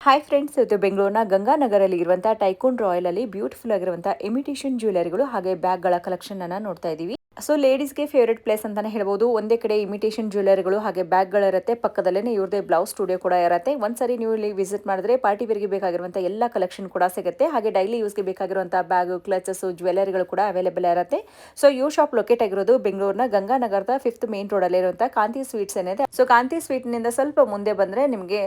Hi friends, ಇದು ಬೆಂಗಳೂರಿನ ಗಂಗಾನಗರಲ್ಲಿ ಇರುವಂತಹ ಟೈಕೋನ್ ರಾಯಲ್ ಅಲ್ಲಿ ಬ್ಯೂಟಿಫುಲ್ ಆಗಿರುವಂತಹ ಇಮಿಟೇಷನ್ ಜ್ಯುವೆಲರಿಗಳು ಹಾಗೆ ಬ್ಯಾಗ್ಗಳ ಕಲೆಕ್ಷನ್ ಅನ್ನ ನೋಡ್ತಾ ಇದೀವಿ. ಸೊ ಲೇಡೀಸ್ಗೆ ಫೇವರೇಟ್ ಪ್ಲೇಸ್ ಅಂತಾನೆ ಹೇಳ್ಬೋದು. ಒಂದೇ ಕಡೆ ಇಮಿಟೇಷನ್ ಜ್ಯುವೆಲರಿಗಳು ಹಾಗೆ ಬ್ಯಾಗ್ಗಳಿರುತ್ತೆ, ಪಕ್ಕದಲ್ಲೇ ಇವ್ರದೇ ಬ್ಲೌಸ್ ಸ್ಟುಡಿಯೋ ಕೂಡ ಇರುತ್ತೆ. ಒಂದ್ಸರಿ ನೀವು ಇಲ್ಲಿ ವಿಸಿಟ್ ಮಾಡಿದ್ರೆ ಪಾರ್ಟಿ ವೇರ್ಗೆ ಬೇಕಾಗಿರುವಂತಹ ಎಲ್ಲ ಕಲೆಕ್ಷನ್ ಕೂಡ ಸಿಗುತ್ತೆ. ಹಾಗೆ ಡೈಲಿ ಯೂಸ್ಗೆ ಬೇಕಾಗಿರುವಂತಹ ಬ್ಯಾಗ್, ಕ್ಲಚಸ್, ಜ್ಯುವೆಲರಿಗಳು ಕೂಡ ಅವೈಲೇಬಲ್ ಇರುತ್ತೆ. ಸೊ ಯು ಶಾಪ್ ಲೊಕೇಟ್ ಆಗಿರೋದು ಬೆಂಗಳೂರಿನ ಗಂಗಾನಗರದ 5th ಮೇನ್ ರೋಡ್ ಅಲ್ಲಿ ಇರುವಂತಹ ಕಾಂತಿ ಸ್ವೀಟ್ಸ್ ಏನಿದೆ. ಸೊ ಕಾಂತಿ ಸ್ವೀಟ್ ನಿಂದ ಸ್ವಲ್ಪ ಮುಂದೆ ಬಂದ್ರೆ ನಿಮಗೆ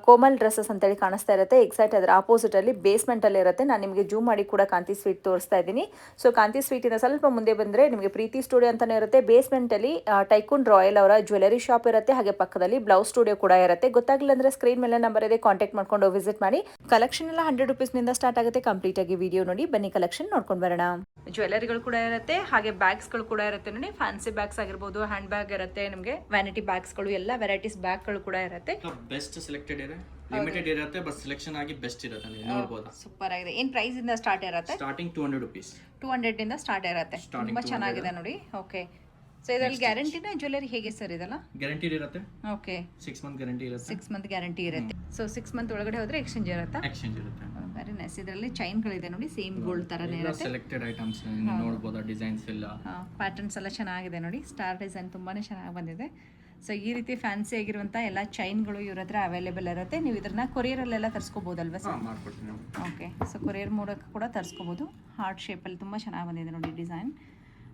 ಕೋಮಲ್ ಡ್ರೆಸ್ಸಸ್ ಅಂತೇಳಿ ಕಾಣಿಸ್ತಾ ಇರುತ್ತೆ. ಎಕ್ಸಾಕ್ಟ್ ಅದರ ಆಪೋಸಿಟ್ ಅಲ್ಲಿ ಬೇಸ್ಮೆಂಟ್ ಅಲ್ಲಿ ಇರುತ್ತೆ. ನಾನು ನಿಮಗೆ ಜೂಮ್ ಮಾಡಿ ಕೂಡ ಕಾಂತಿ ಸ್ವೀಟ್ ತೋರಿಸ್ತಾ ಇದ್ದೀನಿ. ಸೊ ಕಾಂತಿ ಸ್ವೀಟ್ ಇಂದ ಸ್ವಲ್ಪ ಮುಂದೆ ಬಂದ್ರೆ ನಿಮಗೆ ಪ್ರೀತಿ ಸ್ಟುಡಿಯೋ ಅಂತಾನೆ ಇರುತ್ತೆ. ಬೇಸ್ಮೆಂಟ್ ಅಲ್ಲಿ ಟೈಕೋನ್ ರಾಯಲ್ ಅವರ ಜ್ಯುವೆಲರಿ ಶಾಪ್ ಇರುತ್ತೆ. ಹಾಗೆ ಪಕ್ಕದಲ್ಲಿ ಬ್ಲೌಸ್ ಸ್ಟುಡಿಯೋ ಕೂಡ ಇರುತ್ತೆ. ಗೊತ್ತಾಗಿಲ್ಲ ಅಂದ್ರೆ ಸ್ಕ್ರೀನ್ ಮೇಲೆ ನಂಬರ್ ಇದೆ, ಕಾಂಟ್ಯಾಕ್ಟ್ ಮಾಡ್ಕೊಂಡು ವಿಸಿಟ್ ಮಾಡಿ. ಕಲೆಕ್ಷನ್ ಎಲ್ಲ 100 rupees ನಿಂದ ಸ್ಟಾರ್ಟ್ ಆಗುತ್ತೆ. ಕಂಪ್ಲೀಟ್ ಆಗಿ ವಿಡಿಯೋ ನೋಡಿ, ಬನ್ನಿ ಕಲೆಕ್ಷನ್ ನೋಡ್ಕೊಂಡು ಬರೋಣ. ಜ್ಯುವೆಲರಿಗಳು ಕೂಡ ಇರುತ್ತೆ, ಹಾಗೆ ಬ್ಯಾಗ್ಸ್ಗಳು ಕೂಡ ಇರುತ್ತೆ ನೋಡಿ. ಫ್ಯಾನ್ಸಿ ಬ್ಯಾಗ್ಸ್ ಆಗಿರ್ಬೋದು, ಹ್ಯಾಂಡ್ ಬ್ಯಾಗ್ ಇರುತ್ತೆ, ನಿಮಗೆ ವ್ಯಾನಿಟಿ ಬ್ಯಾಗ್ಸ್ಗಳು ಎಲ್ಲ ವೆರೈಟೀಸ್ ಬ್ಯಾಗ್ಗಳು ಕೂಡ ಇರುತ್ತೆ. ಬೆಸ್ಟ್ ಸೆಲೆಕ್ಟೆಡ್ ಇದೆ, ಲಿಮಿಟೆಡ್ ಇರುತ್ತೆ, ಬಟ್ ಸೆಲೆಕ್ಷನ್ ಆಗಿ ಬೆಸ್ಟ್ ಇರುತ್ತೆ, ನೀವು ನೋಡಬಹುದು. ಸೂಪರ್ ಆಗಿದೆ. ಏನ್ ಪ್ರೈಸ್ ಇಂದ ಸ್ಟಾರ್ಟ್ ಇರುತ್ತೆ? Starting 200 rupees. 200 ಇಂದ ಸ್ಟಾರ್ಟ್ ಇರುತ್ತೆ. ತುಂಬಾ ಚೆನ್ನಾಗಿದೆ ನೋಡಿ. ಓಕೆ, ಸೊ ಇದರಲ್ಲಿ ಗ್ಯಾರಂಟಿನ ಜ್ಯುವೆಲರಿ ಹೇಗೆ ಸರ್ ಇದೆಲ್ಲ? ಗ್ಯಾರಂಟಿ ಇರುತ್ತೆ. ಓಕೆ, 6 month ಗ್ಯಾರಂಟಿ ಇರುತ್ತೆ. 6 month ಗ್ಯಾರಂಟಿ ಇರುತ್ತೆ. ಸೊ 6 month ಒಳಗಡೆ ಹೋದ್ರೆ ಎಕ್ಸ್ಚೇಂಜ್ ಇರುತ್ತೆ. ಎಕ್ಸ್ಚೇಂಜ್ ಇರುತ್ತೆ. Very nice. ಇದರಲ್ಲಿ ಚೈನ್ಗಳಿದೆ ನೋಡಿ, ಸೇಮ್ ಗೋಲ್ಡ್ ತರನೇ ಇರುತ್ತೆ. ಸೆಲೆಕ್ಟೆಡ್ ಐಟಮ್ಸ್ ನೀವು ನೋಡಬಹುದು, ಡಿಸೈನ್ಸ್ ಎಲ್ಲ, ಪ್ಯಾಟರ್ನ್ಸ್ ಎಲ್ಲ ಚೆನ್ನಾಗಿದೆ ನೋಡಿ. ಸ್ಟಾರ್ ಡಿಸೈನ್ ತುಂಬಾನೇ ಚೆನ್ನಾಗಿ ಬಂದಿದೆ. ಸೊ ಈ ರೀತಿ ಫ್ಯಾನ್ಸಿ ಆಗಿರುವಂಥ ಎಲ್ಲ ಚೈನ್ಗಳು ಇವ್ರ ಹತ್ರ ಅವೈಲೇಬಲ್ ಇರುತ್ತೆ. ನೀವು ಇದನ್ನ ಕೊರಿಯರಲ್ಲೆಲ್ಲ ತರಿಸ್ಕೋಬೋದಲ್ವಾ ಸರ್? ಮಾಡ್ಕೊಡ್ತೀನಿ. ಓಕೆ, ಸೊ ಕೊರಿಯರ್ ಮೂಲಕ ಕೂಡ ತರಿಸ್ಕೋಬೋದು. ಹಾರ್ಟ್ ಶೇಪಲ್ಲಿ ತುಂಬ ಚೆನ್ನಾಗಿ ಬಂದಿದೆ ನೋಡಿ ಡಿಸೈನ್.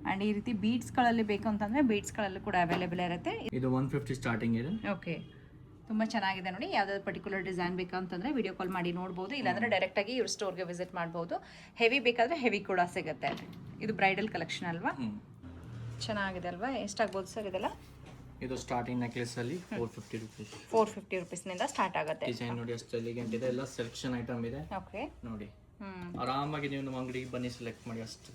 ಆ್ಯಂಡ್ ಈ ರೀತಿ ಬೀಡ್ಸ್ಗಳಲ್ಲಿ ಬೇಕು ಅಂತಂದರೆ ಬೀಡ್ಸ್ಗಳಲ್ಲಿ ಕೂಡ ಅವೈಲೇಬಲ್ ಇರುತ್ತೆ. ಇದು 150 ಸ್ಟಾರ್ಟಿಂಗ್ ಇದೆ. ಓಕೆ, ತುಂಬ ಚೆನ್ನಾಗಿದೆ ನೋಡಿ. ಯಾವುದಾದ್ರು ಪರ್ಟಿಕ್ಯುಲರ್ ಡಿಸೈನ್ ಬೇಕಂತಂದರೆ ವಿಡಿಯೋ ಕಾಲ್ ಮಾಡಿ ನೋಡ್ಬೋದು, ಇಲ್ಲಾಂದರೆ ಡೈರೆಕ್ಟಾಗಿ ಇವ್ರ ಸ್ಟೋರ್ಗೆ ವಿಸಿಟ್ ಮಾಡ್ಬೋದು. ಹೆವಿ ಬೇಕಾದರೆ ಹೆವಿ ಕೂಡ ಸಿಗುತ್ತೆ. ಇದು ಬ್ರೈಡಲ್ ಕಲೆಕ್ಷನ್ ಅಲ್ವಾ? ಚೆನ್ನಾಗಿದೆ ಅಲ್ವಾ? ಎಷ್ಟಾಗ್ಬೋದು ಸರ್ ಇದೆಲ್ಲ? ಇದು ಸ್ಟಾರ್ಟಿಂಗ್ ನೆಕ್ಲೆಸ್ ಅಲ್ಲಿ 450 rupees. 450 rupeesನಿಂದ ಸ್ಟಾರ್ಟ್ ಆಗುತ್ತೆ. ಡಿಸೈನ್ ನೋಡಿ ಅಷ್ಟು ಎಲಿಗೆಂಟ್ ಇದೆ, ಎಲ್ಲ ಸೆಲೆಕ್ಷನ್ ಐಟಮ್ ಇದೆ. ಓಕೆ ನೋಡಿ, ಆರಾಮಾಗಿ ನೀವು ನಮ್ಮ ಅಂಗಡಿಗೆ ಬನ್ನಿ, ಸೆಲೆಕ್ಟ್ ಮಾಡಿ. ಅಷ್ಟು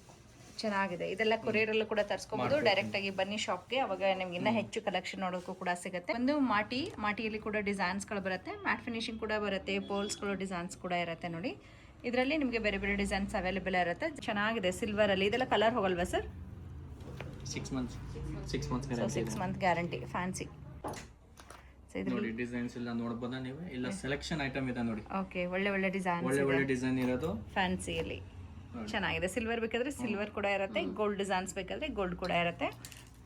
ಚೆನ್ನಾಗಿದೆ. ಇದೆಲ್ಲ ಕೊರಿಯರಲ್ಲೂ ಕೂಡ ತರಿಸ್ಕೋಬಹುದು. ಡೈರೆಕ್ಟ್ ಆಗಿ ಬನ್ನಿ ಶಾಪ್ಗೆ, ಅವಾಗ ನಿಮ್ಗೆ ಇನ್ನೂ ಹೆಚ್ಚು ಕಲೆಕ್ಷನ್ ನೋಡೋಕ್ಕೂ ಕೂಡ ಸಿಗುತ್ತೆ. ಒಂದು ಮಾಟಿಯಲ್ಲಿ ಕೂಡ ಡಿಸೈನ್ಸ್ಗಳು ಬರುತ್ತೆ, ಮ್ಯಾಟ್ ಫಿನಿಶಿಂಗ್ ಕೂಡ ಬರುತ್ತೆ, ಪೋಲ್ಸ್ಗಳು ಡಿಸೈನ್ಸ್ ಕೂಡ ಇರುತ್ತೆ ನೋಡಿ. ಇದರಲ್ಲಿ ನಿಮಗೆ ಬೇರೆ ಬೇರೆ ಡಿಸೈನ್ಸ್ ಅವೈಲೇಬಲ್ ಇರುತ್ತೆ. ಚೆನ್ನಾಗಿದೆ ಸಿಲ್ವರ್ ಅಲ್ಲಿ. ಇದೆಲ್ಲ ಕಲರ್ ಹೋಗಲ್ವಾ sir? 6 months guarantee. 6 month guarantee. Fancy ನೋಡಿ, ಡಿಸೈನ್ಸ್ ಎಲ್ಲ ನೋಡಬಹುದಾ ನೀವು? ಇಲ್ಲ ಸೆಲೆಕ್ಷನ್ ಐಟಮ್ ಇದೆ ನೋಡಿ. ಓಕೆ, ಒಳ್ಳೆ ಡಿಸೈನ್, ಒಳ್ಳೆ ಡಿಸೈನ್ ಇರೋದು ಫ್ಯಾನ್ಸಿಯಲ್ಲಿ ಚೆನ್ನಾಗಿದೆ. ಸಿಲ್ವರ್ ಬೇಕಾದ್ರೆ ಸಿಲ್ವರ್ ಕೂಡ ಇರುತ್ತೆ, ಗೋಲ್ಡ್ ಡಿಸೈನ್ಸ್ ಬೇಕಾದ್ರೆ ಗೋಲ್ಡ್ ಕೂಡ ಇರುತ್ತೆ.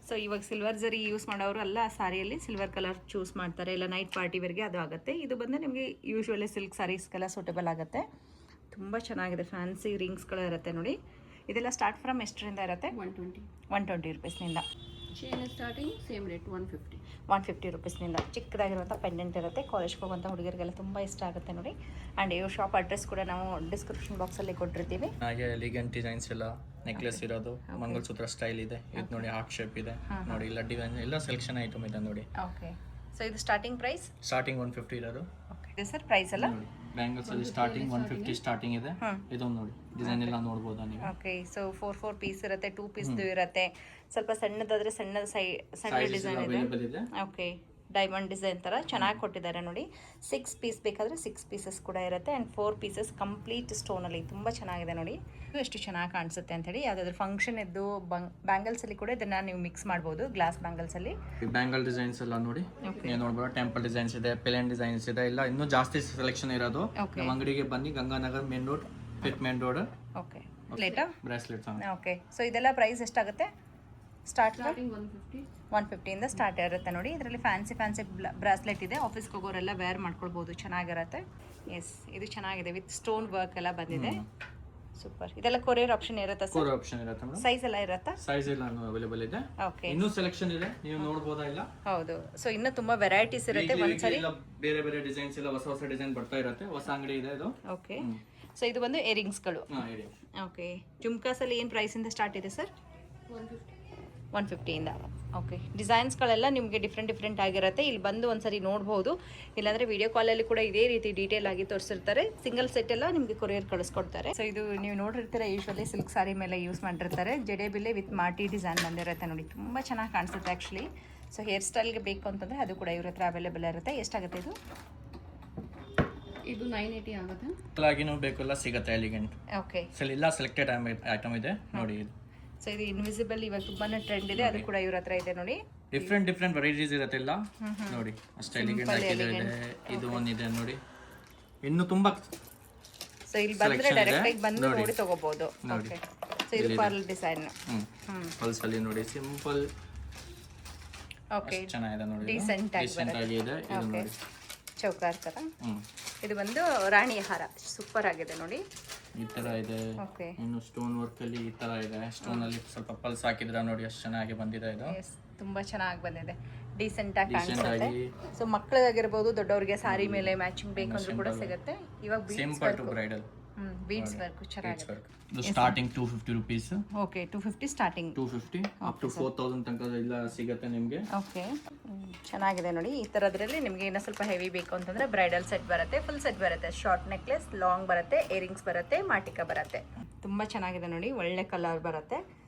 ಸೊ ಇವಾಗ ಸಿಲ್ವರ್ ಜರಿ ಯೂಸ್ ಮಾಡೋರು ಎಲ್ಲ ಸಾರಿಯಲ್ಲಿ ಸಿಲ್ವರ್ ಕಲರ್ ಚೂಸ್ ಮಾಡ್ತಾರೆ, ಇಲ್ಲ ನೈಟ್ ಪಾರ್ಟಿ ವೇರ್ಗೆ ಅದು ಆಗುತ್ತೆ. ಇದು ಬಂದು ನಿಮಗೆ ಯೂಶ್ವಲಿ ಸಿಲ್ಕ್ ಸಾರೀಸ್ಗೆಲ್ಲ ಸೂಟೇಬಲ್ ಆಗುತ್ತೆ. ತುಂಬ ಚೆನ್ನಾಗಿದೆ. ಫ್ಯಾನ್ಸಿ ರಿಂಗ್ಸ್ಗಳು ಇರುತ್ತೆ ನೋಡಿ. ಇದೆಲ್ಲ ಸ್ಟಾರ್ಟ್ ಫ್ರಮ್ ಎಷ್ಟರಿಂದ ಇರುತ್ತೆ? 120 rupeesನಿಂದ. ಚೈನ್ ಸ್ಟಾರ್ಟಿಂಗ್ ಸೇಮ್ ರೇಟ್ 150 rupeesನಿಂದ. ಚಿಕ್ಕದಾಗಿರುವಂಥ ಪೆಂಡೆಂಟ್ ಇರುತ್ತೆ. ಕಾಲೇಜ್ಗೆ ಹೋಗುವಂಥ ಹುಡುಗರಿಗೆಲ್ಲ ತುಂಬ ಇಷ್ಟ ಆಗುತ್ತೆ ನೋಡಿ. ಆ್ಯಂಡ್ ಇವ್ರ ಶಾಪ್ ಅಡ್ರೆಸ್ ಕೂಡ ನಾವು ಡಿಸ್ಕ್ರಿಪ್ಷನ್ ಬಾಕ್ಸಲ್ಲಿ ಕೊಟ್ಟಿರ್ತೀವಿ. ಹಾಗೆ ಎಲಿಗೆಂಟ್ ಡಿಸೈನ್ಸ್ ಎಲ್ಲ ನೆಕ್ಲೆಸ್ ಇರೋದು, ಮಂಗಲಸೂತ್ರ ಸ್ಟೈಲ್ ಇದೆ. ಇದು ನೋಡಿ, ಹಾರ್ಟ್ ಶೇಪ್ ಇದೆ ನೋಡಿ, ಇಲ್ಲ ಡಿಸೈನ್ ಎಲ್ಲ ಸೆಲೆಕ್ಷನ್ ಐಟಮ್ ಇದೆ ನೋಡಿ. ಓಕೆ, ಸೊ ಇದು ಸ್ಟಾರ್ಟಿಂಗ್ ಪ್ರೈಸ್? ಸ್ಟಾರ್ಟಿಂಗ್ 150 ಇರೋದು. ಓಕೆ, ಇದು ಸರ್ ಪ್ರೈಸ್ ಎಲ್ಲ? ಬ್ಯಾಂಗಲ್ಸ್ ಅಲ್ಲಿ ಸ್ಟಾರ್ಟಿಂಗ್ 150 ಸ್ಟಾರ್ಟಿಂಗ್ ಇದೆ. ಇದೊಂದು ನೋಡಿ, ಡಿಸೈನ್ ಎಲ್ಲ ನೋಡಬಹುದಾ ನೀವು? ಓಕೆ, ಸೊ 4 ಪೀಸ್ ಇರುತ್ತೆ, 2 ಪೀಸ್ದು ಇರುತ್ತೆ. ಸ್ವಲ್ಪ ಸಣ್ಣದಾದ್ರೆ ಸಣ್ಣ ಡಿಸೈನ್ ಇದೆ. ಓಕೆ, ಡೈಮಂಡ್ ಡಿಸೈನ್ ಥರ ಚೆನ್ನಾಗಿ ಕೊಟ್ಟಿದ್ದಾರೆ ನೋಡಿ. 6 ಪೀಸ್ ಬೇಕಾದರೆ 6 ಪೀಸಸ್ ಕೂಡ ಇರುತ್ತೆ. ಆ್ಯಂಡ್ 4 ಪೀಸಸ್ ಕಂಪ್ಲೀಟ್ ಸ್ಟೋನಲ್ಲಿ ತುಂಬ ಚೆನ್ನಾಗಿದೆ ನೋಡಿ. ಎಷ್ಟು ಚೆನ್ನಾಗಿ ಕಾಣಿಸುತ್ತೆ ಅಂಥೇಳಿ. ಯಾವುದಾದ್ರೂ ಫಂಕ್ಷನ್ ಇದ್ದು ಬ್ಯಾಂಗಲ್ಸಲ್ಲಿ ಕೂಡ ಇದನ್ನು ನೀವು ಮಿಕ್ಸ್ ಮಾಡ್ಬೋದು, ಗ್ಲಾಸ್ ಬ್ಯಾಂಗಲ್ಸಲ್ಲಿ. ಬ್ಯಾಂಗಲ್ ಡಿಸೈನ್ಸ್ ಎಲ್ಲ ನೋಡಿ, ನೀವು ನೋಡ್ಬೋದು. ಟೆಂಪಲ್ ಡಿಸೈನ್ಸ್ ಇದೆ, ಪ್ಲೇನ್ ಡಿಸೈನ್ಸ್ ಇದೆ, ಇಲ್ಲ ಇನ್ನೂ ಜಾಸ್ತಿ ಸೆಲೆಕ್ಷನ್ ಇರೋದು. ನಮ್ಮ ಅಂಗಡಿಗೆ ಬನ್ನಿ, Ganganagar main road, 5th main road. Okay, ಪ್ಲೇಟಾ ಬ್ರಾಸ್ಲೆಟ್ಸ್. ಓಕೆ, ಸೊ ಇದೆಲ್ಲ ಪ್ರೈಸ್ ಎಷ್ಟಾಗುತ್ತೆ? ಸ್ಟಾರ್ಟಿಂಗ್ 150 ಇಂದ ಸ್ಟಾರ್ಟ್ ಇರುತ್ತೆ ನೋಡಿ. ಇದರಲ್ಲಿ ಫ್ಯಾನ್ಸಿ ಬ್ರಾಸ್ಲೆಟ್ ಇದೆ, ಆಫೀಸ್ಗೆ ಹೋಗೋರೆಲ್ಲ ವೇರ್ ಮಾಡ್ಕೊಳ್ಬೋದು, ಚೆನ್ನಾಗಿರುತ್ತೆ. ಎಸ್, ಇದು ಚೆನ್ನಾಗಿದೆ, ವಿತ್ ಸ್ಟೋನ್ ವರ್ಕ್ ಎಲ್ಲ ಬಂದಿದೆ. ಸೂಪರ್. ಇದೆಲ್ಲ ಕೊರಿಯರ್ ಆಪ್ಷನ್ ಇರುತ್ತಾ ಸರ್? ಕೊರಿಯರ್ ಆಪ್ಷನ್ ಇರುತ್ತೆ ಮೇಡಮ್. ಸೈಜ್ ಎಲ್ಲ ಇರುತ್ತಾ? ಸೈಜ್ ಎಲ್ಲ ಅವೈಲೇಬಲ್ ಇದೆ. ಓಕೆ, ಇನ್ನೂ ಸೆಲೆಕ್ಷನ್ ಇದೆ, ನೀವು ನೋಡಬಹುದಾ? ಇಲ್ಲ, ಹೌದು. ಸೊ ಇನ್ನೂ ತುಂಬಾ ವೆರೈಟೀಸ್ ಇರುತ್ತೆ. ಒಂದ್ಸರಿ ಬೇರೆ ಬೇರೆ ಡಿಸೈನ್ಸ್ ಎಲ್ಲ ಹೊಸ ಡಿಸೈನ್ ಬರ್ತಾ ಇರುತ್ತೆ. ಹೊಸ ಅಂಗಡಿ ಇದೆ ಇದು. ಓಕೆ, ಸೊ ಇದು ಬಂದು ಇಯರಿಂಗ್ಸ್ಗಳು. ಓಕೆ, ಜುಮ್ಕಾಸ್ ಅಲ್ಲಿ ಏನು ಪ್ರೈಸ್ ಇಂದ ಸ್ಟಾರ್ಟ್ ಇದೆ ಸರ್? 150 ಇಂದ. ಓಕೆ, ಡಿಸೈನ್ಸ್ಗಳೆಲ್ಲ ನಿಮಗೆ ಡಿಫ್ರೆಂಟ್ ಆಗಿರುತ್ತೆ. ಇಲ್ಲಿ ಬಂದು ಒಂದ್ಸರಿ ನೋಡ್ಬೋದು, ಇಲ್ಲಾಂದರೆ ವಿಡಿಯೋ ಕಾಲಲ್ಲಿ ಕೂಡ ಇದೇ ರೀತಿ ಡೀಟೇಲ್ ಆಗಿ ತೋರಿಸಿರ್ತಾರೆ. ಸಿಂಗಲ್ ಸೆಟ್ ಎಲ್ಲ ನಿಮಗೆ ಕೊರಿಯರ್ ಕಳಿಸ್ಕೊಡ್ತಾರೆ. ಸೊ ಇದು ನೀವು ನೋಡಿರ್ತೀರ, ಯೂಶ್ವಲಿ ಸಿಲ್ಕ್ ಸಾರಿ ಮೇಲೆ ಯೂಸ್ ಮಾಡಿರ್ತಾರೆ. ಜಡೆ ಬಿಲ್ಲೆ ವಿತ್ ಮಾಟಿ ಡಿಸೈನ್ ಬಂದಿರುತ್ತೆ ನೋಡಿ. ತುಂಬ ಚೆನ್ನಾಗಿ ಕಾಣಿಸುತ್ತೆ ಆ್ಯಕ್ಚುಲಿ. ಸೊ ಹೇರ್ ಸ್ಟೈಲ್ಗೆ ಬೇಕು ಅಂತಂದರೆ ಅದು ಕೂಡ ಇವ್ರ ಹತ್ರ ಅವೈಲೇಬಲ್ ಇರುತ್ತೆ. ಎಷ್ಟಾಗುತ್ತೆ ಇದು? ಇದು 980 ಆಗುತ್ತೆ. ಆಗಿನೂ ಬೇಕೆಲ್ಲ ಸಿಗುತ್ತೆ, ಎಲಿಗೆಂಟ್. ಓಕೆ, ಎಲ್ಲ ಸೆಲೆಕ್ಟೆಡ್ ಐಟಮ್ ಇದೆ ನೋಡಿ. ಇದು ಸೊ ಇದು ಇನ್ವಿಸಿಬಲ್ ಇವಾಗ ತುಂಬಾನೇ ಟ್ರೆಂಡ್ ಇದೆ, ಅದು ಕೂಡ ಇವ್ರ ಹತ್ರ ಇದೆ ನೋಡಿ. ಡಿಫ್ರೆಂಟ್ ವೆರೈಟೀಸ್ ಇರುತ್ತೆ ಎಲ್ಲ ನೋಡಿ. ಅಷ್ಟು ಎಲಿಗೆಂಟ್ ಆಗಿದೆ. ಇದು ಒಂದಿದೆ ನೋಡಿ, ಇನ್ನು ತುಂಬಾ ಸೊ ಇಲ್ಲಿ ಬಂದ್ರೆ Selection ಇದೆ. ಡೈರೆಕ್ಟ್ ಆಗಿ ಬಂದು ನೋಡಿ. ನೋಡಿ ತಗೋಬಹುದು. ನೋಡಿ. ಓಕೆ, ಸೊ ಇದು ಪರ್ಲ್ ಡಿಸೈನ್. ಪಲ್ಸ್ ಅಲ್ಲಿ ನೋಡಿ ಸಿಂಪಲ್ ಓಕೆ, ಚೆನ್ನಾಗಿದೆ ನೋಡಿ. Decent ಆಗಿ ಡಿಸೆಂಟ್ ಆಗಿ ಇದೆ ಇದು ಓಕೆ, ನೋಡಿ. ಚೌಕಾರ್ ತರ. ಹ್ಮ್ ಇದು ಬಂದು ರಾಣಿ ಹಾರ, ಸೂಪರ್ ಆಗಿದೆ ನೋಡಿ. ಈ ತರ ಇದೆ. ಓಕೆ, ಇನ್ನು ಸ್ಟೋನ್ ವರ್ಕ್ ಅಲ್ಲಿ ಈ ತರ ಇದೆ. ಸ್ಟೋನ್ ಅಲ್ಲಿ ಸ್ವಲ್ಪ ಪಲ್ಸ್ ಹಾಕಿದ್ರೆ ನೋಡಿ ಎಷ್ಟು ಚೆನ್ನಾಗಿ ಬಂದಿದೆ ಇದು. ಎಸ್, ತುಂಬಾ ಚೆನ್ನಾಗಿ ಬಂದಿದೆ, ಡೀಸೆಂಟ್ ಆಗಿ Decent ಕಾಣಿಸುತ್ತೆ. ಆಗಿ ಸೊ ಮಕ್ಕಳಿಗಾಗಿರ್ಬೋದು, ದೊಡ್ಡವರಿಗೆ ಸಾರಿ ಮೇಲೆ ಮ್ಯಾಚಿಂಗ್ ಬೇಕು ಅಂದ್ರೂ ಕೂಡ ಸಿಗುತ್ತೆ. ಇವಾಗ beads simple to bridal beads work ಚೆನ್ನಾಗಿದೆ. ಇದು starting 250 rupees. Okay, 250 starting. 250 up to 4000 ತನಕ ಎಲ್ಲ ಸಿಗುತ್ತೆ ನಿಮಗೆ. ಓಕೆ, ಚೆನ್ನಾಗಿದೆ ನೋಡಿ. ಈ ಥರದ್ರಲ್ಲಿ ನಿಮಗೆ ಇನ್ನೂ ಸ್ವಲ್ಪ ಹೆವಿ ಬೇಕು ಅಂತಂದರೆ ಬ್ರೈಡಲ್ ಸೆಟ್ ಬರುತ್ತೆ, ಫುಲ್ ಸೆಟ್ ಬರುತ್ತೆ. ಶಾರ್ಟ್ ನೆಕ್ಲೆಸ್, ಲಾಂಗ್ ಬರುತ್ತೆ, ಇಯರಿಂಗ್ಸ್ ಬರುತ್ತೆ, ಮಾಟಿಕ ಬರುತ್ತೆ. ತುಂಬ ಚೆನ್ನಾಗಿದೆ ನೋಡಿ, ಒಳ್ಳೆ ಕಲರ್ ಬರುತ್ತೆ.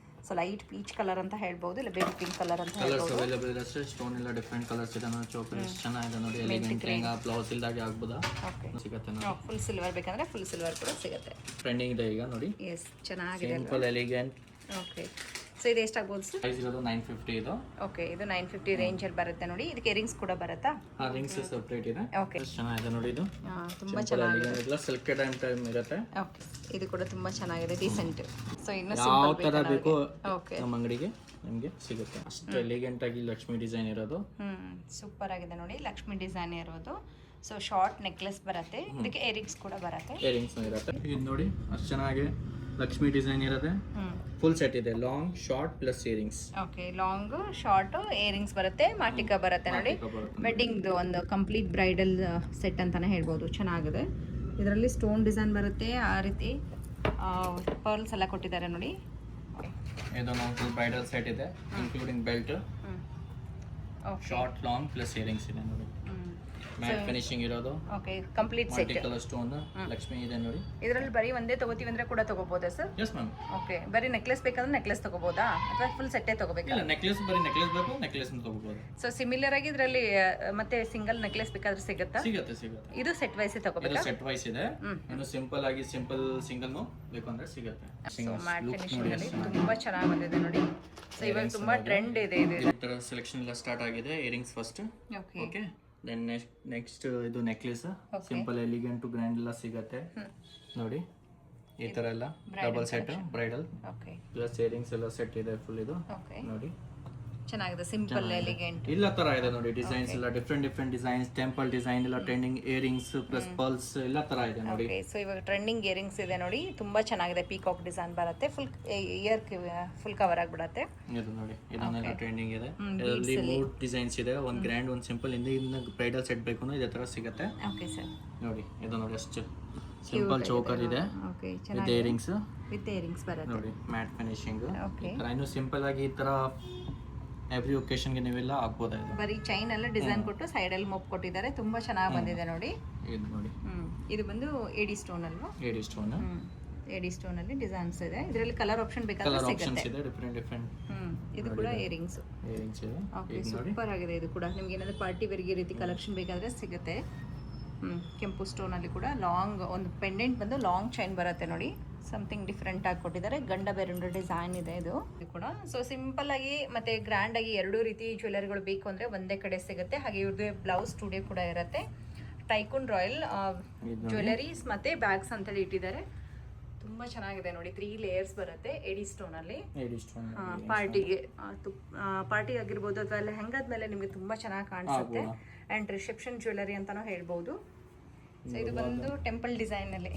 ಸೊ ಲೈಟ್ ಪೀಚ್ ಕಲರ್ ಅಂತ ಹೇಳ್ಬೋದು, ಇಲ್ಲ ಬೇಬಿ ಪಿಂಕ್ ಕಲರ್ ಅಂತ ಕಲರ್ಸ್ ಹೇಳ್ಬೋದು. ಅವೈಲೇಬಲ್ ಇದೆ ಸರ್. ಸ್ಟೋನ್ ಎಲ್ಲ ಡಿಫ್ರೆಂಟ್ ಕಲರ್ಸ್ ಇದೆ ನೋಡಿ. ಚೋಕರ್ ಎಷ್ಟು ಚೆನ್ನಾಗಿದೆ ನೋಡಿ. ಎಲಿಗೆಂಟ್ ಲೆಹಂಗಾ ಬ್ಲೌಸ್ ಇಲ್ದಾಗೆ ಆಗ್ಬೋದಾ ಓಕೆ, ಸಿಗುತ್ತೆ ನೋಡಿ. ಫುಲ್ ಸಿಲ್ವರ್ ಬೇಕಂದ್ರೆ ಫುಲ್ ಸಿಲ್ವರ್ ಕೂಡ ಸಿಗುತ್ತೆ. ಟ್ರೆಂಡಿಂಗ್ ಇದೆ ಈಗ ನೋಡಿ. ಎಸ್, ಚೆನ್ನಾಗಿದೆ. Simple elegant. ಓಕೆ, ಸೊ ಇದು ಎಷ್ಟಾಗ್ಬೋದು ಸರ್? ಪ್ರೈಸ್ ಇರೋದು 950 ಇದು. ಓಕೆ, ಇದು 950 ರೇಂಜಲ್ಲಿ ಬರುತ್ತೆ ನೋಡಿ. ಇದಕ್ಕೆ ಇಯರಿಂಗ್ಸ್ ಕೂಡ ಬರುತ್ತಾ? ಆ ರಿಂಗ್ಸ್ ಸೆಪರೇಟ್ ಇದೆ. ಓಕೆ, ಎಷ್ಟು ಚೆನ್ನಾಗಿದೆ ನೋಡಿ ಇದು. ತುಂಬ ಸಿಂಪಲ್ ಎಲಿಗೆಂಟ್ ಇಲ್ಲ, ಸಿಲ್ಕ್ ಟೈಮ್ ಇರುತ್ತೆ. ಓಕೆ, ಇದು ಕೂಡ ತುಂಬ ಚೆನ್ನಾಗಿದೆ, ಡೀಸೆಂಟ್. ಸೊ ಇನ್ನು ಯಾವ ತರ ಬೇಕು ಓಕೆ, ನಮ್ಮ ಅಂಗಡಿಗೆ ನಿಮಗೆ ಸಿಗುತ್ತೆ. ಅಷ್ಟು ಎಲಿಗೆಂಟ್ ಆಗಿ ಲಕ್ಷ್ಮಿ ಡಿಸೈನ್ ಇರೋದು. ಸೂಪರ್ ಆಗಿದೆ ನೋಡಿ, ಲಕ್ಷ್ಮಿ ಡಿಸೈನ್ ಇರೋದು. ಸೊ ಶಾರ್ಟ್ ನೆಕ್ಲೆಸ್ ಬರುತ್ತೆ, ಇದಕ್ಕೆ ಇಯರಿಂಗ್ಸ್ ಕೂಡ ಬರುತ್ತೆ. ಇಯರಿಂಗ್ಸ್ ಇರುತ್ತೆ. ಇದು ನೋಡಿ ಅಷ್ಟು ಚೆನ್ನಾಗಿ ಲಕ್ಷ್ಮಿ ಡಿಸೈನ್ ಇರುತ್ತೆ. ಫುಲ್ ಸೆಟ್ ಇದೆ, long short plus earrings. Okay, long short earrings ಬರುತ್ತೆ, ಮಾಟಿಕ ಬರುತ್ತೆ ನೋಡಿ. ವೆಡ್ಡಿಂಗ್ದು ಒಂದು ಕಂಪ್ಲೀಟ್ ಬ್ರೈಡಲ್ ಸೆಟ್ ಅಂತಾನೆ ಹೇಳ್ಬೋದು. ಚೆನ್ನಾಗಿದೆ. ಇದರಲ್ಲಿ ಸ್ಟೋನ್ ಡಿಸೈನ್ ಬರುತ್ತೆ, ಆ ರೀತಿ ಪರ್ಲ್ಸ್ ಎಲ್ಲ ಕೊಟ್ಟಿದ್ದಾರೆ ನೋಡಿ. ಇದು ನಾವು ಫುಲ್ ಬ್ರೈಡಲ್ ಸೆಟ್ ಇದೆ, including belt, short long plus earrings ಇದೆ ನೋಡಿ. ಮ್ಯಾಟ್ ಫಿನಿಶಿಂಗ್ ಇರೋದು. Okay, complete set. Multi colour stone Lakshmi ಇದೆ ನೋಡಿ. ಇದರಲ್ಲಿ ಬರೀ ಒಂದೇ ತಗೋತೀವಿ ಅಂದ್ರೆ ಕೂಡ ತಗೋಬೋದಾ ಸರ್? Yes ma'am. ಓಕೆ, ಬರೀ ನೆಕ್ಲೆಸ್ ಬೇಕಂದ್ರೆ ನೆಕ್ಲೆಸ್ ತಗೋಬೋದಾ, ಅಥವಾ ಫುಲ್ ಸೆಟ್ಟೇ ತಗೋಬೇಕಾ? ಇಲ್ಲ, ನೆಕ್ಲೆಸ್ ಬರೀ ನೆಕ್ಲೆಸ್ ಬೇಕು, ನೆಕ್ಲೆಸ್ ತಗೋಬಹುದು. ಸೊ ಸಿಮಿಲರ್ ಆಗಿ ಇದರಲ್ಲಿ ಮತ್ತೆ ಸಿಂಗಲ್ ನೆಕ್ಲೆಸ್ ಬೇಕಾದ್ರೆ ಸಿಗುತ್ತಾ? ಸಿಗುತ್ತೆ ಸಿಗುತ್ತೆ. ಇದು ಸೆಟ್ ವೈಸ್ ಇದು ತಗೋಬೇಕಾ? ಸೆಟ್ ವೈಸ್ ಇದೆ. ಇನ್ನು ಸಿಂಪಲ್ ಆಗಿ ಸಿಂಪಲ್ ಸಿಂಗಲ್ ಬೇಕು ಅಂದ್ರೆ ಸಿಗುತ್ತೆ. ಸೊ ಮ್ಯಾಟ್ ಫಿನಿಶಿಂಗ್ ಅಲ್ಲಿ ತುಂಬಾ ಚೆನ್ನಾಗಿ ಬಂದಿದೆ ನೋಡಿ. ಸೊ ಇವಾಗ ತುಂಬಾ ಟ್ರೆಂಡ್ ಇದೆ ಇದು. ಈ ತರ ಸೆಲೆಕ್ಷನ್ ಎಲ್ಲ ಸ್ಟಾರ್ಟ್ ಆಗಿದೆ. Earrings first. Okay, okay, then next ಇದು necklace. Simple elegant to grand ಎಲ್ಲ ಸಿಗುತ್ತೆ ನೋಡಿ. ಈ ತರ ಎಲ್ಲ double set bridal okay, plus earrings ಎಲ್ಲ ಸೆಟ್ ಇದೆ ಫುಲ್. ಇದು ಓಕೆ, ನೋಡಿ ಚೆನ್ನಾಗಿದೆ, ಸಿಂಪಲ್ ಎಲಿಗೆಂಟ್. ಇಲ್ಲ ತರ ಇದೆ ನೋಡಿ. ಡಿಸೈನ್ಸ್ ಎಲ್ಲ different different designs, temple design ಎಲ್ಲ, ಟ್ರೆಂಡಿಂಗ್ ಇಯರಿಂಗ್ಸ್ ಪ್ಲಸ್ ಪಲ್ಸ್ ಎಲ್ಲ ತರ ಇದೆ ನೋಡಿ. ಓಕೆ, ಸೊ ಇವಾಗ ಟ್ರೆಂಡಿಂಗ್ ಇಯರಿಂಗ್ಸ್ ಇದೆ ನೋಡಿ, ತುಂಬಾ ಚೆನ್ನಾಗಿದೆ. ಪೀಕಾಕ್ ಡಿಸೈನ್ ಬರುತ್ತೆ, ಫುಲ್ ಇಯರ್ ಫುಲ್ ಕವರ್ ಆಗಿಬಿಡುತ್ತೆ. ಇದು ನೋಡಿ, ಇದನ್ನೆಲ್ಲ ಟ್ರೆಂಡಿಂಗ್ ಇದೆ. ಇದರಲ್ಲಿ 3 ಡಿಸೈನ್ಸ್ ಇದೆ, ಒಂದು ಗ್ರ್ಯಾಂಡ್, ಒಂದು ಸಿಂಪಲ್. ಇನ್ನು ಬ್ರೈಡಲ್ ಸೆಟ್ ಬೇಕು ಅಂದ್ರೆ ಇದೇ ತರ ಸಿಗುತ್ತೆ ಓಕೆ ಸರ್. ನೋಡಿ. ಇದು ನೋಡಿ ಅಷ್ಟು ಸಿಂಪಲ್ ಚೋಕರ್ ಇದೆ ಓಕೆ, ವಿತ್ ಚೆನ್ನಾಗಿದೆ. ಇಯರಿಂಗ್ಸ್ ವಿತ್ ಇಯರಿಂಗ್ಸ್ ಬರುತ್ತೆ ನೋಡಿ. Mat finishing. ಓಕೆ, ಇನ್ನು ಸಿಂಪಲ್ ಆಗಿ ಈ ತರ ಎವ್ರಿ ಒಕೇಶನ್ಗೆ ನೀವೆಲ್ಲ ಹಾಕ್ಬೋದ. ಇದು ಬರೀ ಚೈನ್ ಎಲ್ಲ ಡಿಸೈನ್ ಕೊಟ್ಟು ಸೈಡ್ ಅಲ್ಲಿ ಮೊಪ್ ಕೊಟ್ಟಿದ್ದಾರೆ, ತುಂಬಾ ಚೆನ್ನಾಗಿ ಬಂದಿದೆ ನೋಡಿ. ಇದು ನೋಡಿ, ಇದು ಬಂದು ಎಡಿ ಸ್ಟೋನ್ ಅಲ್ವಾ? ಏಡಿ ಸ್ಟೋನ್. ಎಡಿ ಸ್ಟೋನ್ ಅಲ್ಲಿ ಡಿಸೈನ್ಸ್ ಇದೆ. ಇದರಲ್ಲಿ ಕಲರ್ ಆಪ್ಷನ್ ಬೇಕಾದ್ರೆ ಕಲರ್ ಆಪ್ಷನ್ಸ್ ಸಿಗುತ್ತೆ. ಇದೆ, ಡಿಫ್ರೆಂಟ್ ಡಿಫ್ರೆಂಟ್ ಇದು ಕೂಡ ಇಯರಿಂಗ್ಸ್. ಇಯರಿಂಗ್ಸ್ ಇದೆ. ಓಕೆ, ಇದು ನೋಡಿ, ಸೂಪರ್ ಆಗಿದೆ. ಇದು ಕೂಡ ನಿಮ್ಗೆ ಏನಾದ್ರು ಪಾರ್ಟಿ ವೇರ್ಗೆ ರೀತಿ ಕಲೆಕ್ಷನ್ ಬೇಕಾದ್ರೆ ಸಿಗುತ್ತೆ. ಕೆಂಪು ಸ್ಟೋನ್ ಅಲ್ಲಿ ಕೂಡ ಲಾಂಗ್ ಒಂದು ಪೆಂಡೆಂಟ್ ಬಂದು ಲಾಂಗ್ ಚೈನ್ ಬರುತ್ತೆ ನೋಡಿ. ಸಮಥಿಂಗ್ ಡಿಫ್ರೆಂಟ್ ಆಗಿ ಕೊಟ್ಟಿದ್ದಾರೆ. ಗಂಡ ಬೇರೊಂದು ಡಿಸೈನ್ ಇದೆ ಇದು ಕೂಡ. ಸೊ ಸಿಂಪಲ್ ಆಗಿ ಮತ್ತೆ ಗ್ರ್ಯಾಂಡ್ ಆಗಿ ಎರಡೂ ರೀತಿ ಜ್ಯುವೆಲರಿಗಳು ಬೇಕು ಅಂದ್ರೆ ಒಂದೇ ಕಡೆ ಸಿಗುತ್ತೆ. ಹಾಗೆ ಇವ್ರದ್ದು ಬ್ಲೌಸ್ ಸ್ಟುಡಿಯೋ ಕೂಡ ಇರುತ್ತೆ. ಟೈಕೂನ್ ರಾಯಲ್ ಜ್ಯುವೆಲರೀಸ್ ಮತ್ತೆ ಬ್ಯಾಗ್ಸ್ ಅಂತೇಳಿ ಇಟ್ಟಿದ್ದಾರೆ. ತುಂಬಾ ಚೆನ್ನಾಗಿದೆ ನೋಡಿ. 3 ಲೇಯರ್ಸ್ ಬರುತ್ತೆ ಎಡಿ ಸ್ಟೋನ್ ಅಲ್ಲಿ. ಏಡಿ ಸ್ಟೋನ್ ಪಾರ್ಟಿಗೆ ಪಾರ್ಟಿ ಆಗಿರ್ಬೋದು ಅಥವಾ ಲೆಹಂಗಾದ ಮೇಲೆ ನಿಮಗೆ ತುಂಬಾ ಚೆನ್ನಾಗಿ ಕಾಣಿಸುತ್ತೆ. ಅಂಡ್ ರಿಸೆಪ್ಷನ್ ಜ್ಯುವೆಲರಿ ಅಂತಾನೂ ಹೇಳ್ಬೋದು. ಸೊ ಇದು ಬಂದು ಟೆಂಪಲ್ ಡಿಸೈನ್ ಅಲ್ಲಿ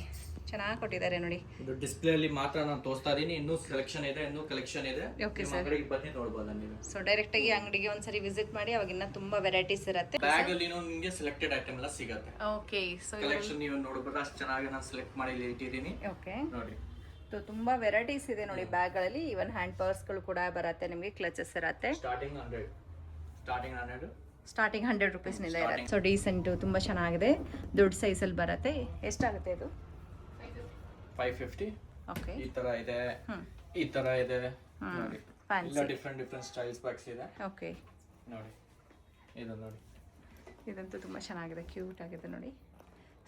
ಚೆನ್ನಾಗಿ ಕೊಟ್ಟಿದ್ದಾರೆ ನೋಡಿ. ಇದು ಡಿಸ್ಪ್ಲೇ ಅಲ್ಲಿ ಮಾತ್ರ ನಾನು ತೋರಿಸ್ತಾ ಇದೀನಿ. ಇನ್ನೂ ಸೆಲೆಕ್ಷನ್ ಇದೆ, ಇನ್ನೂ ಕಲೆಕ್ಷನ್ ಇದೆ. ಓಕೆ ನಿಮ್ಮ ಅಂಗಡಿಗೆ ಬನ್ನಿ ನೋಡಬಹುದು ನೀವು. ಸೊ ಡೈರೆಕ್ಟ್ ಆಗಿ ಅಂಗಡಿಗೆ ಒಂದ್ಸರಿ ವಿಸಿಟ್ ಮಾಡಿ, ಅವಾಗ ಇನ್ನ ತುಂಬಾ ವೆರೈಟೀಸ್ ಇರುತ್ತೆ. ಬ್ಯಾಗ್ ಅಲ್ಲಿ ನಿಮಗೆ ಸೆಲೆಕ್ಟೆಡ್ ಐಟಮ್ ಎಲ್ಲ ಸಿಗುತ್ತೆ. ಓಕೆ, ಸೊ ಕಲೆಕ್ಷನ್ ನೀವು ನೋಡಬಹುದು. ಅಷ್ಟು ಚೆನ್ನಾಗಿ ನಾನು ಸೆಲೆಕ್ಟ್ ಮಾಡಿ ಇಲ್ಲಿ ಇಟ್ಟಿದ್ದೀನಿ ಓಕೆ ನೋಡಿ. ತುಂಬಾ ವೆರೈಟೀಸ್ ಇದೆ ನೋಡಿ ಬ್ಯಾಗ್ ಗಳಲ್ಲಿ. ಇವನ್ ಹ್ಯಾಂಡ್ ಪರ್ಸ್ ಗಳು ಕೂಡ ಬರುತ್ತೆ ನಿಮಗೆ, ಕ್ಲಚಸ್ ಇರುತ್ತೆ. ಸ್ಟಾರ್ಟಿಂಗ್ 100 ಸ್ಟಾರ್ಟಿಂಗ್ 100 rupees ನಿಂದ ಇರುತ್ತೆ. ಸೊ ಡೀಸೆಂಟ್, ತುಂಬಾ ಚೆನ್ನಾಗಿದೆ. ದೊಡ್ಡ ಸೈಜ್ ಅಲ್ಲಿ ಬರುತ್ತೆ. ಎಷ್ಟಾಗುತ್ತೆ ಇದು? 550. ಓಕೆ, ಈ ತರ ಇದೆ, ಈ ತರ ಇದೆ ನೋಡಿ. ಫ್ಯಾನ್ಸಿ. ಎಲ್ಲ ಡಿಫ್ರೆಂಟ್ ಸ್ಟೈಲ್ಸ್ ಬ್ಯಾಗ್ಸ್ ಇದೆ ಓಕೆ ನೋಡಿ. ಇದು ನೋಡಿ, ಇದಂತೂ ತುಂಬಾ ಚೆನ್ನಾಗಿದೆ, ಕ್ಯೂಟ್ ಆಗಿದೆ ನೋಡಿ.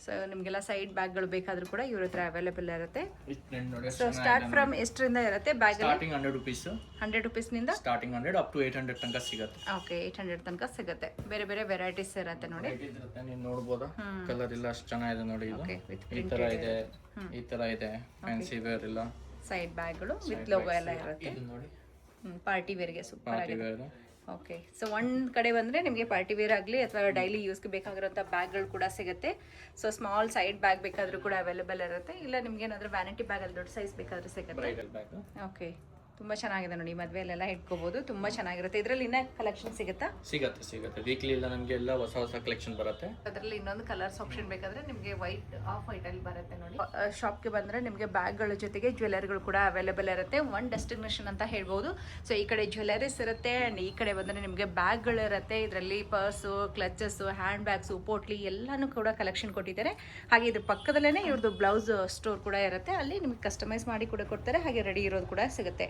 ಸೊ ನಿಮಗೆಲ್ಲ ಸೈಡ್ ಬ್ಯಾಗ್ಗಳು ಬೇಕಾದರೂ ಕೂಡ ಇವ್ರ ಹತ್ರ ಅವೈಲೇಬಲ್ ಇರುತ್ತೆ. ಈ ಪ್ರಿಂಟ್ ನೋಡಿ ಸೊ ಸ್ಟಾರ್ಟ್ ಫ್ರಮ್ ಎಷ್ಟರಿಂದ ಇರುತ್ತೆ ಬ್ಯಾಗ್? Starting 100 rupees. 100 ರುಪೀಸ್ನಿಂದ ಸ್ಟಾರ್ಟಿಂಗ್ 100 ಅಪ್ ಟು 800 ತನಕ ಸಿಗುತ್ತೆ. ಓಕೆ, 800 ತನಕ ಸಿಗುತ್ತೆ. ಬೇರೆ ಬೇರೆ ವೆರೈಟೀಸ್ ಇರುತ್ತೆ ನೋಡಿ. ನೀವು ನೋಡ್ಬೋದಾ, ಕಲರ್ ಇಲ್ಲ ಅಷ್ಟು ಚೆನ್ನಾಗಿದೆ ನೋಡಿ. ಇದು ಓಕೆ, ವಿತ್ ಈ ತರ ಇದೆ, ಈ ತರ ಇದೆ, ಫ್ಯಾನ್ಸಿ ವೇರ್ ಇಲ್ಲ. ಸೈಡ್ ಬ್ಯಾಗ್ಗಳು ವಿತ್ ಲೋಗೋ ಎಲ್ಲ ಇರುತ್ತೆ. ಇದು ನೋಡಿ ಪಾರ್ಟಿ ವೇರ್ಗೆ ಸೂಪರ್ ಪಾರ್ಟಿ ಆಗಿದೆ. ವೇರ್. ಓಕೆ, ಸೊ ಒಂದು ಕಡೆ ಬಂದರೆ ನಿಮಗೆ ಪಾರ್ಟಿ ವೇರ್ ಆಗಲಿ ಅಥವಾ ಡೈಲಿ ಯೂಸ್ಗೆ ಬೇಕಾಗಿರೋಂಥ ಬ್ಯಾಗ್ಗಳು ಕೂಡ ಸಿಗುತ್ತೆ. ಸೊ ಸ್ಮಾಲ್ ಸೈಡ್ ಬ್ಯಾಗ್ ಬೇಕಾದರೂ ಕೂಡ ಅವೈಲೇಬಲ್ ಇರುತ್ತೆ. ಇಲ್ಲ ನಿಮ್ಗೆ ಏನಾದರೂ ವ್ಯಾನಿಟಿ ಬ್ಯಾಗಲ್ಲಿ ದೊಡ್ಡ ಸೈಜ್ ಬೇಕಾದರೂ ಸಿಗುತ್ತೆ. Bridal bag. ಓಕೆ, ತುಂಬ ಚೆನ್ನಾಗಿದೆ ನೋಡಿ, ಮದುವೆಲೆಲ್ಲ ಇಟ್ಕೋಬೋದು, ತುಂಬ ಚೆನ್ನಾಗಿರುತ್ತೆ. ಇದರಲ್ಲಿ ಇನ್ನೂ ಕಲೆಕ್ಷನ್ ಸಿಗುತ್ತಾ? ಸಿಗುತ್ತೆ ವೀಕ್ಲಿ ಇಲ್ಲ ನಮಗೆ ಎಲ್ಲ ಹೊಸ ಹೊಸ ಕಲೆಕ್ಷನ್ ಬರುತ್ತೆ. ಅದರಲ್ಲಿ ಇನ್ನೊಂದು ಕಲರ್ಸ್ ಆಪ್ಷನ್ ಬೇಕಾದರೆ ನಿಮಗೆ ವೈಟ್ ಆಫ್ ವೈಟಲ್ಲಿ ಬರುತ್ತೆ ನೋಡಿ. ಶಾಪ್ಗೆ ಬಂದರೆ ನಿಮಗೆ ಬ್ಯಾಗ್ಗಳ ಜೊತೆಗೆ ಜ್ಯುವೆಲರಿಗಳು ಕೂಡ ಅವೈಲೇಬಲ್ ಇರುತ್ತೆ. ಒನ್ ಡೆಸ್ಟಿನೇಷನ್ ಅಂತ ಹೇಳ್ಬೋದು. ಸೊ ಈ ಕಡೆ ಜ್ಯುವೆಲರೀಸ್ ಇರುತ್ತೆ ಆ್ಯಂಡ್ ಈ ಕಡೆ ಬಂದರೆ ನಿಮಗೆ ಬ್ಯಾಗ್ಗಳಿರುತ್ತೆ. ಇದರಲ್ಲಿ ಪರ್ಸು, ಕ್ಲಚಸ್ಸು, ಹ್ಯಾಂಡ್ ಬ್ಯಾಗ್ಸು, ಪೋಟ್ಲಿ ಎಲ್ಲನೂ ಕೂಡ ಕಲೆಕ್ಷನ್ ಕೊಟ್ಟಿದ್ದಾರೆ. ಹಾಗೆ ಇದ್ರ ಪಕ್ಕದಲ್ಲೇ ಇವ್ರದ್ದು ಬ್ಲೌಸ್ ಸ್ಟೋರ್ ಕೂಡ ಇರುತ್ತೆ. ಅಲ್ಲಿ ನಿಮಗೆ ಕಸ್ಟಮೈಸ್ ಮಾಡಿ ಕೂಡ ಕೊಡ್ತಾರೆ, ಹಾಗೆ ರೆಡಿ ಇರೋದು ಕೂಡ ಸಿಗುತ್ತೆ.